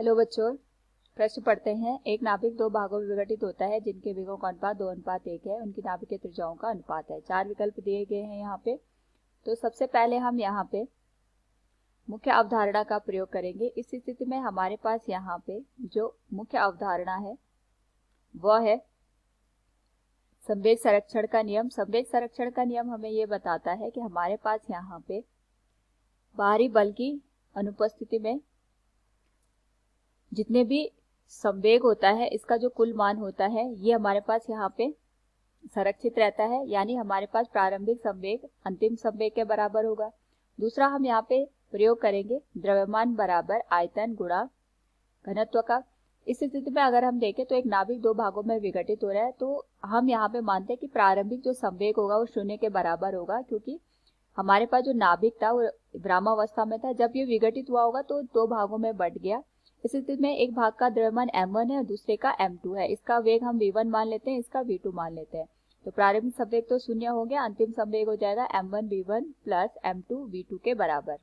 Hello बच्चों, प्रश्न पढ़ते हैं। एक नाभिक दो भागों में विघटित होता है जिनके वेगों का अनुपात 2:1 है। उनकी नाभिक के त्रिज्याओं का अनुपात है। 4 विकल्प दिए गए हैं यहाँ पे। तो सबसे पहले हम यहाँ पे मुख्य अवधारणा का प्रयोग करेंगे। इस स्थिति में हमारे पास यहाँ पे जो मुख्य अवधारणा है वह है संवेग संरक्षण का नियम। संवेग संरक्षण का नियम हमें ये बताता है कि हमारे पास यहाँ पे बाहरी बल की अनुपस्थिति में जितने भी संवेग होता है इसका जो कुल मान होता है ये हमारे पास यहाँ पे संरक्षित रहता है, यानी हमारे पास प्रारंभिक संवेग अंतिम संवेग के बराबर होगा। दूसरा हम यहाँ पे प्रयोग करेंगे द्रव्यमान बराबर आयतन गुणा घनत्व का। इस स्थिति में अगर हम देखें तो एक नाभिक दो भागों में विघटित हो रहा है, तो हम यहाँ पे मानते हैं कि प्रारंभिक जो संवेग होगा वो 0 के बराबर होगा, क्योंकि हमारे पास जो नाभिक था वो विरामावस्था में था। जब ये विघटित हुआ होगा तो दो भागों में बंट गया। इस स्थिति में एक भाग का द्रव्यमान m1 है और दूसरे का m2 है। इसका वेग हम v1 मान लेते हैं, इसका v2 मान लेते हैं। तो प्रारंभिक संवेग तो 0 हो गया, अंतिम संवेग हो जाएगा m1 v1 plus m2 v2 के बराबर।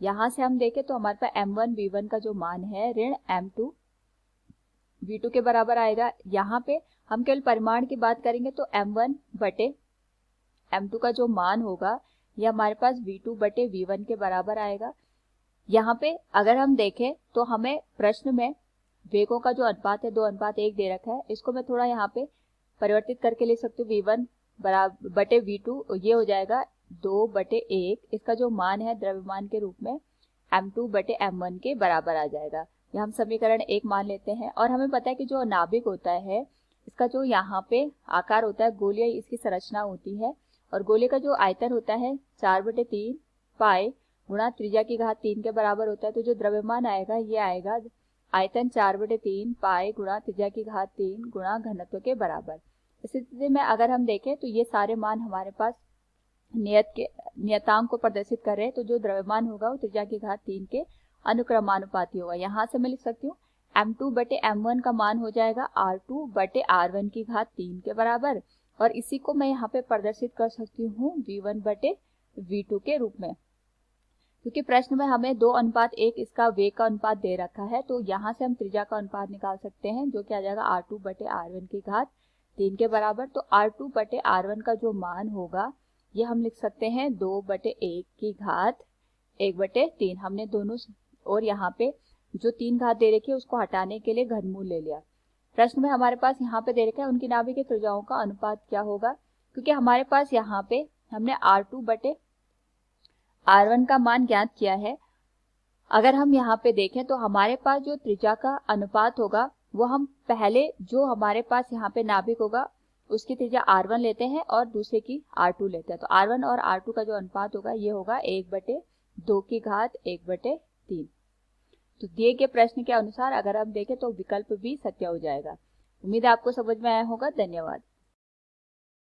यहाँ से हम देखें तो हमारे पास m1 v1 का जो मान है ऋण m2 v2 के बराबर आएगा। यहाँ पे हम केवल परिमाण की बात करेंगे तो m1 बटे m2 का जो मान होगा यह हमारे पास v2 बटे v1 के बराबर आएगा। यहाँ पे अगर हम देखें तो हमें प्रश्न में वेगों का जो अनुपात है 2:1 दे रखा है। इसको मैं थोड़ा यहाँ पे परिवर्तित करके लिख सकती हूँ। v1 बराबर बटे v2 ये हो जाएगा 2/1। इसका जो मान है द्रव्यमान के रूप में m2 बटे m1 के बराबर आ जाएगा। यह हम समीकरण 1 मान लेते हैं। और हमें पता है कि जो नाभिक होता है इसका जो यहाँ पे आकार होता है गोलीय इसकी संरचना होती है, और गोले का जो आयतन होता है 4/3 पाई गुणा त्रिज्या की घात 3 के बराबर होता है। तो जो द्रव्यमान आएगा ये आएगा आयतन 4/3 पाई गुणा त्रिज्या की घात 3 गुणा घनत्व के बराबर। इस स्थिति में अगर हम देखें तो ये सारे मान हमारे पास नियतांक को प्रदर्शित कर रहे हैं। तो जो द्रव्यमान होगा वो त्रिज्या की घात 3 के अनुक्रमानुपाती होगा। यहाँ से मैं लिख सकती हूँ m2 बटे m1 का मान हो जाएगा r2 बटे r1 की घात 3 के बराबर, और इसी को मैं यहाँ पे प्रदर्शित कर सकती हूँ v1 बटे v2 के रूप में। क्योंकि प्रश्न में हमें 2:1 इसका वेग का अनुपात दे रखा है, तो यहाँ से हम त्रिज्या का अनुपात निकाल सकते हैं, जो कि आ जाएगा r2 बटे r1 की घात 3 के बराबर। तो r2 बटे r1 का जो मान होगा ये हम लिख सकते हैं 2/1 की घात 1/3। हमने दोनों और यहाँ पे जो 3 घात दे रखी है उसको हटाने के लिए घनमूल ले लिया। प्रश्न में हमारे पास यहाँ पे दे रखा है उनकी नाभिक के त्रिज्याओं का अनुपात क्या होगा। क्योंकि हमारे पास यहाँ पे हमने r2 बटे r1 का मान ज्ञात किया है। अगर हम यहाँ पे देखें तो हमारे पास जो त्रिज्या का अनुपात होगा वो हम पहले जो हमारे पास यहाँ पे नाभिक होगा उसकी त्रिज्या r1 लेते हैं और दूसरे की r2 लेते हैं। तो r1 और r2 का जो अनुपात होगा ये होगा 1/2 की घात 1/3। तो दिए गए प्रश्न के अनुसार अगर हम देखें तो विकल्प भी सत्य हो जाएगा। उम्मीद है आपको समझ में आया होगा। धन्यवाद।